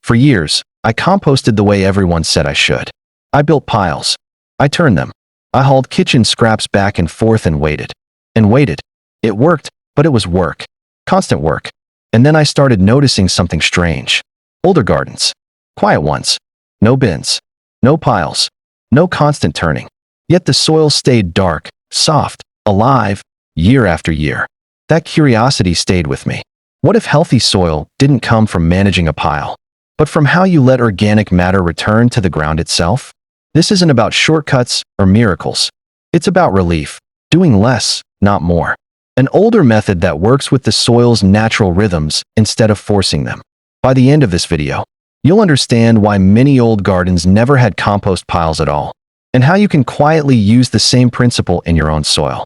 For years, I composted the way everyone said I should. I built piles. I turned them. I hauled kitchen scraps back and forth and waited. And waited. It worked, but it was work. Constant work. And then I started noticing something strange. Older gardens. Quiet ones. No bins. No piles. No constant turning. Yet the soil stayed dark, soft, alive, year after year. That curiosity stayed with me. What if healthy soil didn't come from managing a pile, but from how you let organic matter return to the ground itself? This isn't about shortcuts or miracles. It's about relief, doing less, not more. An older method that works with the soil's natural rhythms instead of forcing them. By the end of this video, you'll understand why many old gardens never had compost piles at all, and how you can quietly use the same principle in your own soil.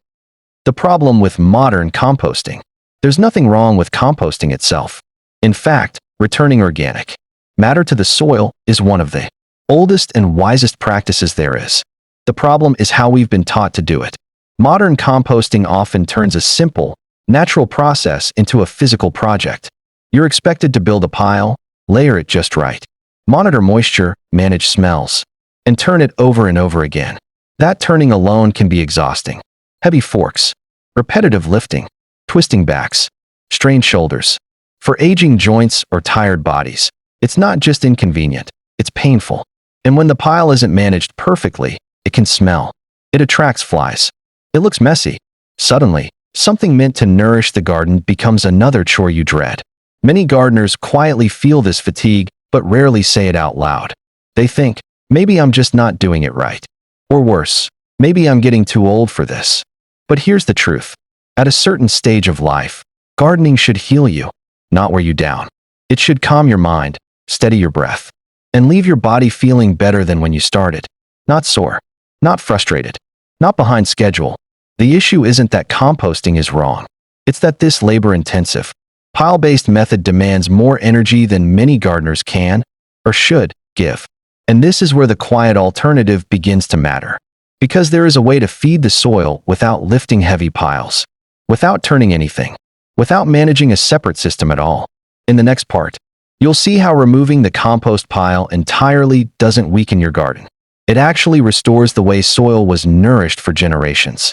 The problem with modern composting. There's nothing wrong with composting itself. In fact, returning organic matter to the soil is one of the oldest and wisest practices there is. The problem is how we've been taught to do it. Modern composting often turns a simple, natural process into a physical project. You're expected to build a pile, layer it just right, monitor moisture, manage smells, and turn it over and over again. That turning alone can be exhausting. Heavy forks, repetitive lifting, twisting backs, strained shoulders. For aging joints or tired bodies, it's not just inconvenient, it's painful. And when the pile isn't managed perfectly, it can smell. It attracts flies. It looks messy. Suddenly, something meant to nourish the garden becomes another chore you dread. Many gardeners quietly feel this fatigue, but rarely say it out loud. They think, maybe I'm just not doing it right. Or worse, maybe I'm getting too old for this. But here's the truth. At a certain stage of life, gardening should heal you, not wear you down. It should calm your mind, steady your breath, and leave your body feeling better than when you started. Not sore, not frustrated, not behind schedule. The issue isn't that composting is wrong. It's that this labor-intensive, pile-based method demands more energy than many gardeners can, or should, give. And this is where the quiet alternative begins to matter. Because there is a way to feed the soil without lifting heavy piles, without turning anything, without managing a separate system at all. In the next part, you'll see how removing the compost pile entirely doesn't weaken your garden. It actually restores the way soil was nourished for generations.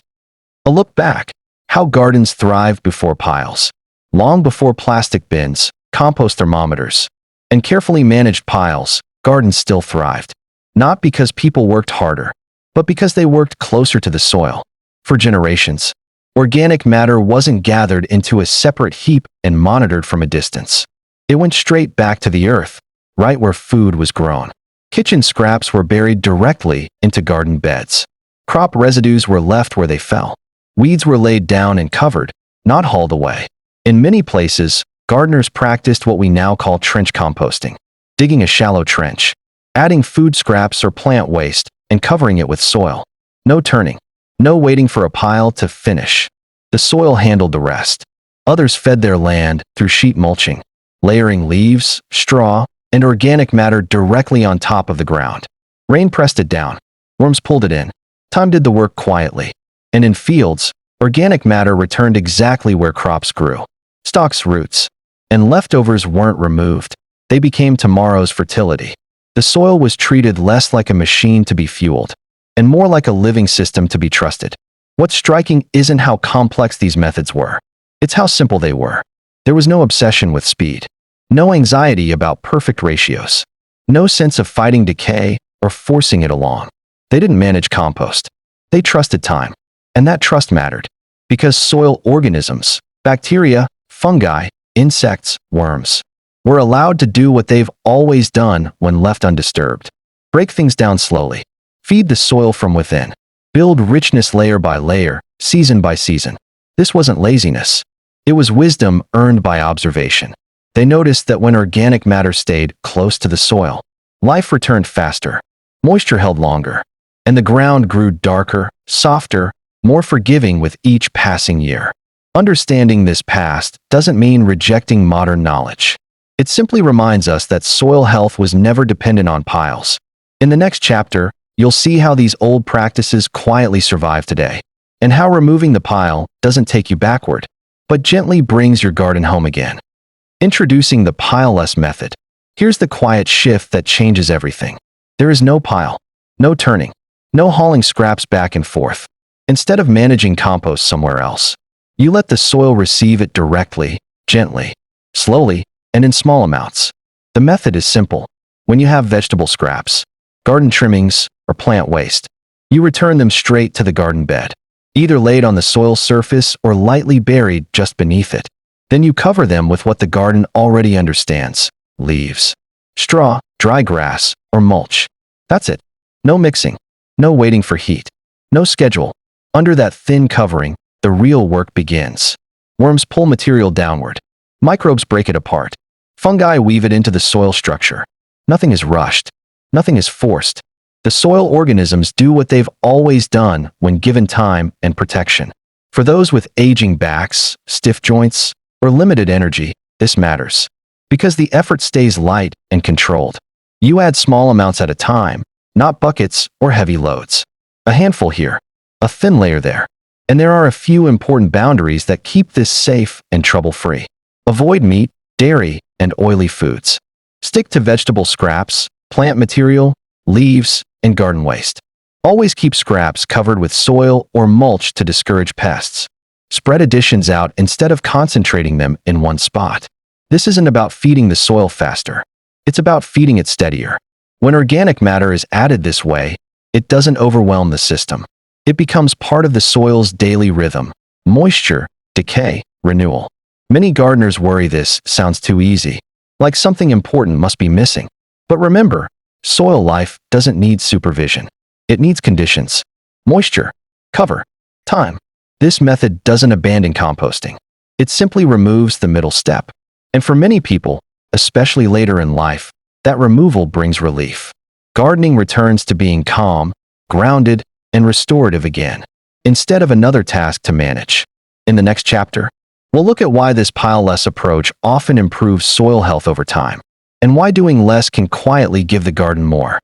A look back, how gardens thrived before piles. Long before plastic bins, compost thermometers, and carefully managed piles, gardens still thrived. Not because people worked harder, but because they worked closer to the soil. For generations, organic matter wasn't gathered into a separate heap and monitored from a distance. It went straight back to the earth, right where food was grown. Kitchen scraps were buried directly into garden beds. Crop residues were left where they fell. Weeds were laid down and covered, not hauled away. In many places, gardeners practiced what we now call trench composting, digging a shallow trench, adding food scraps or plant waste, and covering it with soil. No turning, no waiting for a pile to finish. The soil handled the rest. Others fed their land through sheet mulching, layering leaves, straw, and organic matter directly on top of the ground. Rain pressed it down. Worms pulled it in. Time did the work quietly. And in fields, organic matter returned exactly where crops grew. Stalks, roots, and leftovers weren't removed. They became tomorrow's fertility. The soil was treated less like a machine to be fueled, and more like a living system to be trusted. What's striking isn't how complex these methods were. It's how simple they were. There was no obsession with speed, no anxiety about perfect ratios, no sense of fighting decay or forcing it along. They didn't manage compost. They trusted time, and that trust mattered, because soil organisms, bacteria, fungi, insects, worms, were allowed to do what they've always done when left undisturbed. Break things down slowly. Feed the soil from within. Build richness layer by layer, season by season. This wasn't laziness. It was wisdom earned by observation. They noticed that when organic matter stayed close to the soil, life returned faster, moisture held longer, and the ground grew darker, softer, more forgiving with each passing year. Understanding this past doesn't mean rejecting modern knowledge. It simply reminds us that soil health was never dependent on piles. In the next chapter, you'll see how these old practices quietly survive today, and how removing the pile doesn't take you backward, but gently brings your garden home again. Introducing the pile-less method. Here's the quiet shift that changes everything. There is no pile, no turning, no hauling scraps back and forth. Instead of managing compost somewhere else, you let the soil receive it directly, gently, slowly, and in small amounts. The method is simple. When you have vegetable scraps, garden trimmings, or plant waste, you return them straight to the garden bed, either laid on the soil surface or lightly buried just beneath it. Then you cover them with what the garden already understands: leaves, straw, dry grass, or mulch. That's it. No mixing, no waiting for heat, no schedule. Under that thin covering, the real work begins. Worms pull material downward. Microbes break it apart. Fungi weave it into the soil structure. Nothing is rushed. Nothing is forced. The soil organisms do what they've always done when given time and protection. For those with aging backs, stiff joints, or limited energy, this matters, because the effort stays light and controlled. You add small amounts at a time, not buckets or heavy loads. A handful here, a thin layer there. And there are a few important boundaries that keep this safe and trouble-free. Avoid meat, dairy, and oily foods. Stick to vegetable scraps, plant material, leaves, and garden waste. Always keep scraps covered with soil or mulch to discourage pests. Spread additions out instead of concentrating them in one spot. This isn't about feeding the soil faster. It's about feeding it steadier. When organic matter is added this way, it doesn't overwhelm the system. It becomes part of the soil's daily rhythm: moisture, decay, renewal. Many gardeners worry this sounds too easy, like something important must be missing. But remember, soil life doesn't need supervision. It needs conditions: moisture, cover, time. This method doesn't abandon composting. It simply removes the middle step. And for many people, especially later in life, that removal brings relief. Gardening returns to being calm, grounded, and restorative again, instead of another task to manage. In the next chapter, we'll look at why this pile-less approach often improves soil health over time, and why doing less can quietly give the garden more.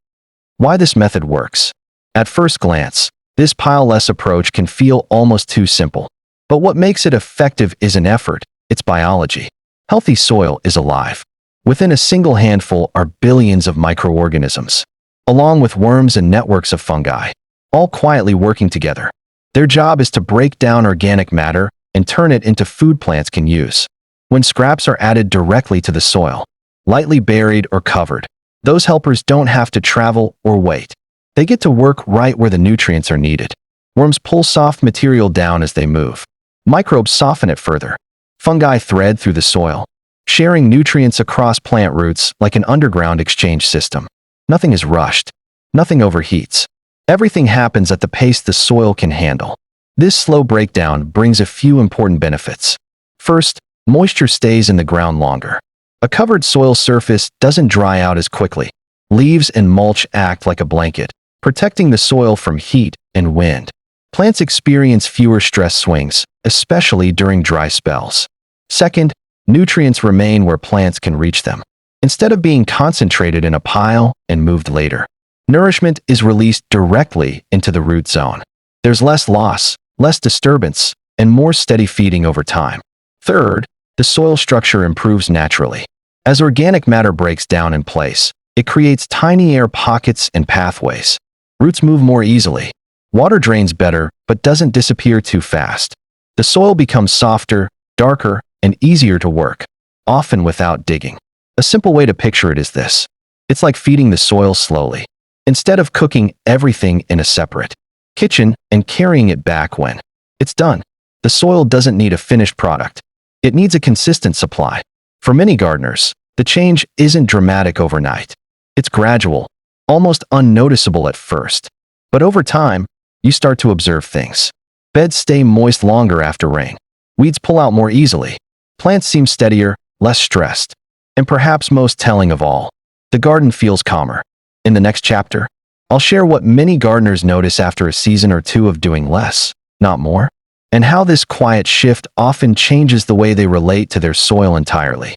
Why this method works. At first glance, this pile-less approach can feel almost too simple. But what makes it effective isn't effort, it's biology. Healthy soil is alive. Within a single handful are billions of microorganisms, along with worms and networks of fungi, all quietly working together. Their job is to break down organic matter and turn it into food plants can use. When scraps are added directly to the soil, lightly buried or covered, those helpers don't have to travel or wait. They get to work right where the nutrients are needed. Worms pull soft material down as they move. Microbes soften it further. Fungi thread through the soil, sharing nutrients across plant roots like an underground exchange system. Nothing is rushed. Nothing overheats. Everything happens at the pace the soil can handle. This slow breakdown brings a few important benefits. First, moisture stays in the ground longer. A covered soil surface doesn't dry out as quickly. Leaves and mulch act like a blanket, protecting the soil from heat and wind. Plants experience fewer stress swings, especially during dry spells. Second, nutrients remain where plants can reach them, instead of being concentrated in a pile and moved later. Nourishment is released directly into the root zone. There's less loss, less disturbance, and more steady feeding over time. Third, the soil structure improves naturally. As organic matter breaks down in place, it creates tiny air pockets and pathways. Roots move more easily. Water drains better, but doesn't disappear too fast. The soil becomes softer, darker, and easier to work, often without digging. A simple way to picture it is this. It's like feeding the soil slowly, instead of cooking everything in a separate kitchen and carrying it back when it's done. The soil doesn't need a finished product. It needs a consistent supply. For many gardeners, the change isn't dramatic overnight. It's gradual, almost unnoticeable at first. But over time, you start to observe things. Beds stay moist longer after rain. Weeds pull out more easily. Plants seem steadier, less stressed. And perhaps most telling of all, the garden feels calmer. In the next chapter, I'll share what many gardeners notice after a season or two of doing less, not more, and how this quiet shift often changes the way they relate to their soil entirely.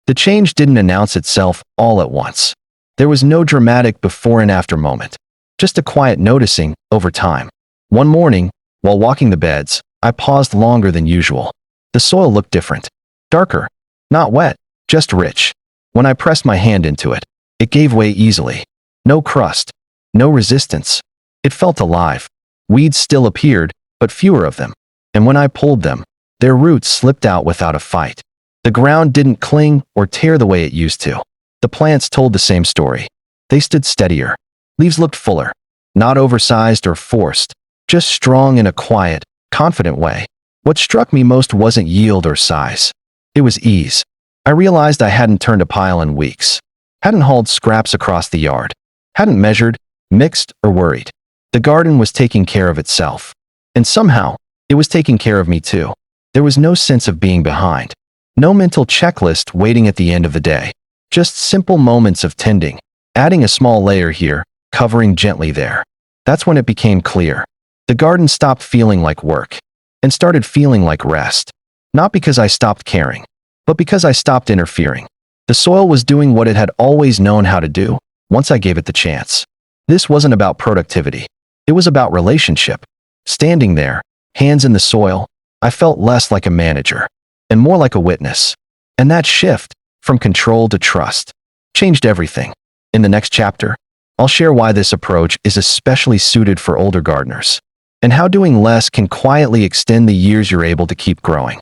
The change didn't announce itself all at once. There was no dramatic before and after moment, just a quiet noticing over time. One morning, while walking the beds, I paused longer than usual. The soil looked different. Darker. Not wet, just rich. When I pressed my hand into it, it gave way easily. No crust, no resistance. It felt alive. Weeds still appeared, but fewer of them. And when I pulled them, their roots slipped out without a fight. The ground didn't cling or tear the way it used to. The plants told the same story. They stood steadier. Leaves looked fuller, not oversized or forced, just strong in a quiet, confident way. What struck me most wasn't yield or size. It was ease. I realized I hadn't turned a pile in weeks, hadn't hauled scraps across the yard, hadn't measured, mixed, or worried. The garden was taking care of itself. And somehow, it was taking care of me too. There was no sense of being behind. No mental checklist waiting at the end of the day. Just simple moments of tending, adding a small layer here, covering gently there. That's when it became clear. The garden stopped feeling like work and started feeling like rest. Not because I stopped caring, but because I stopped interfering. The soil was doing what it had always known how to do once I gave it the chance. This wasn't about productivity. It was about relationship. Standing there, hands in the soil, I felt less like a manager and more like a witness. And that shift, from control to trust, changed everything. In the next chapter, I'll share why this approach is especially suited for older gardeners, and how doing less can quietly extend the years you're able to keep growing.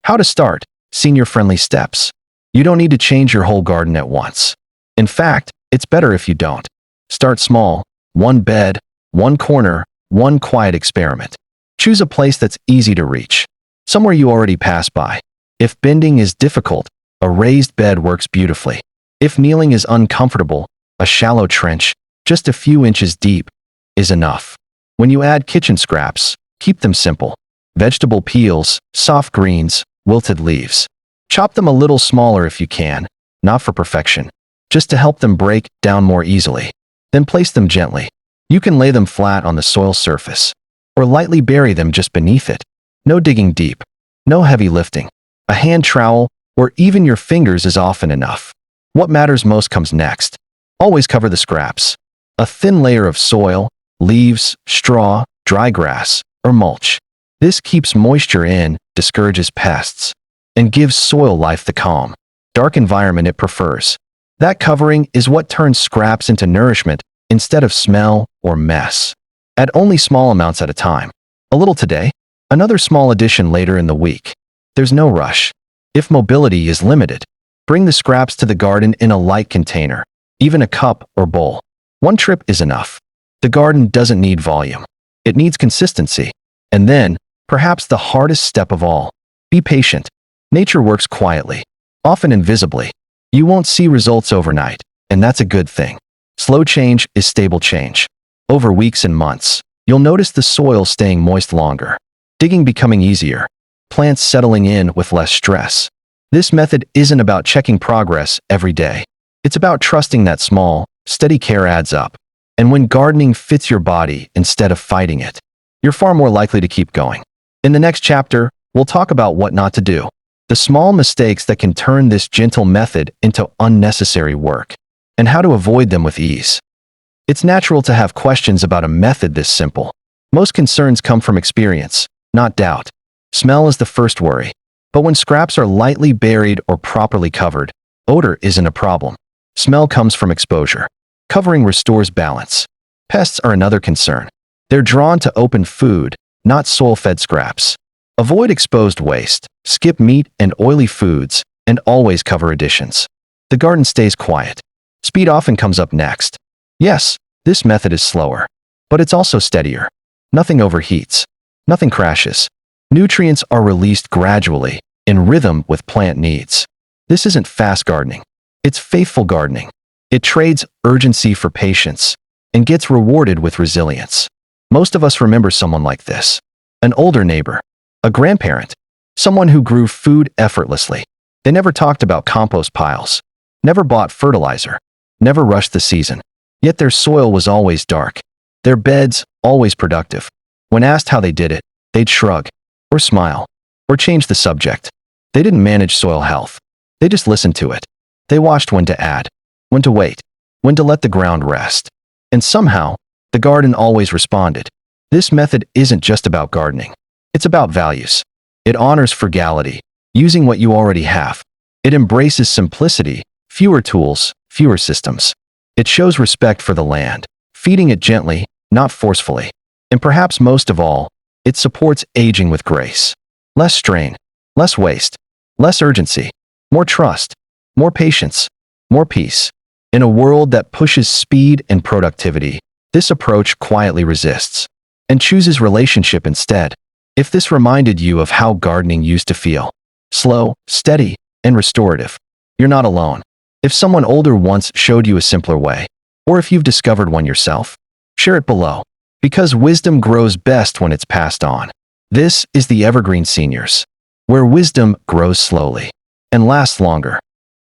How to start, senior-friendly steps. You don't need to change your whole garden at once. In fact, it's better if you don't. Start small, one bed, one corner, one quiet experiment. Choose a place that's easy to reach, somewhere you already pass by. If bending is difficult, a raised bed works beautifully. If kneeling is uncomfortable, a shallow trench, just a few inches deep, is enough. When you add kitchen scraps, keep them simple. Vegetable peels, soft greens, wilted leaves. Chop them a little smaller if you can, not for perfection, just to help them break down more easily. Then place them gently. You can lay them flat on the soil surface, or lightly bury them just beneath it. No digging deep, no heavy lifting. A hand trowel, or even your fingers is often enough. What matters most comes next. Always cover the scraps. A thin layer of soil, leaves, straw, dry grass, or mulch. This keeps moisture in, discourages pests, and gives soil life the calm, dark environment it prefers. That covering is what turns scraps into nourishment instead of smell or mess. Add only small amounts at a time. A little today, another small addition later in the week. There's no rush. If mobility is limited, bring the scraps to the garden in a light container, even a cup or bowl. One trip is enough. The garden doesn't need volume. It needs consistency. And then, perhaps the hardest step of all, be patient. Nature works quietly, often invisibly. You won't see results overnight, and that's a good thing. Slow change is stable change. Over weeks and months, you'll notice the soil staying moist longer, digging becoming easier, plants settling in with less stress. This method isn't about checking progress every day. It's about trusting that small, steady care adds up. And when gardening fits your body instead of fighting it, you're far more likely to keep going. In the next chapter, we'll talk about what not to do, the small mistakes that can turn this gentle method into unnecessary work, and how to avoid them with ease. It's natural to have questions about a method this simple. Most concerns come from experience, not doubt. Smell is the first worry. But when scraps are lightly buried or properly covered, odor isn't a problem. Smell comes from exposure. Covering restores balance. Pests are another concern. They're drawn to open food, not soil-fed scraps. Avoid exposed waste, skip meat and oily foods, and always cover additions. The garden stays quiet. Speed often comes up next. Yes, this method is slower, but it's also steadier. Nothing overheats. Nothing crashes. Nutrients are released gradually, in rhythm with plant needs. This isn't fast gardening. It's faithful gardening. It trades urgency for patience and gets rewarded with resilience. Most of us remember someone like this. An older neighbor, a grandparent, someone who grew food effortlessly. They never talked about compost piles, never bought fertilizer, never rushed the season. Yet their soil was always dark, their beds always productive. When asked how they did it, they'd shrug, or smile, or change the subject. They didn't manage soil health. They just listened to it. They watched when to add, when to wait, when to let the ground rest. And somehow, the garden always responded. This method isn't just about gardening. It's about values. It honors frugality, using what you already have. It embraces simplicity, Fewer tools, fewer systems. It shows respect for the land, feeding it gently, not forcefully. And perhaps most of all, it supports aging with grace. Less strain, less waste, less urgency, more trust, more patience, more peace. In a world that pushes speed and productivity, this approach quietly resists and chooses relationship instead. If this reminded you of how gardening used to feel, slow, steady, and restorative, you're not alone. If someone older once showed you a simpler way, or if you've discovered one yourself, share it below. Because wisdom grows best when it's passed on. This is the Evergreen Seniors, where wisdom grows slowly and lasts longer.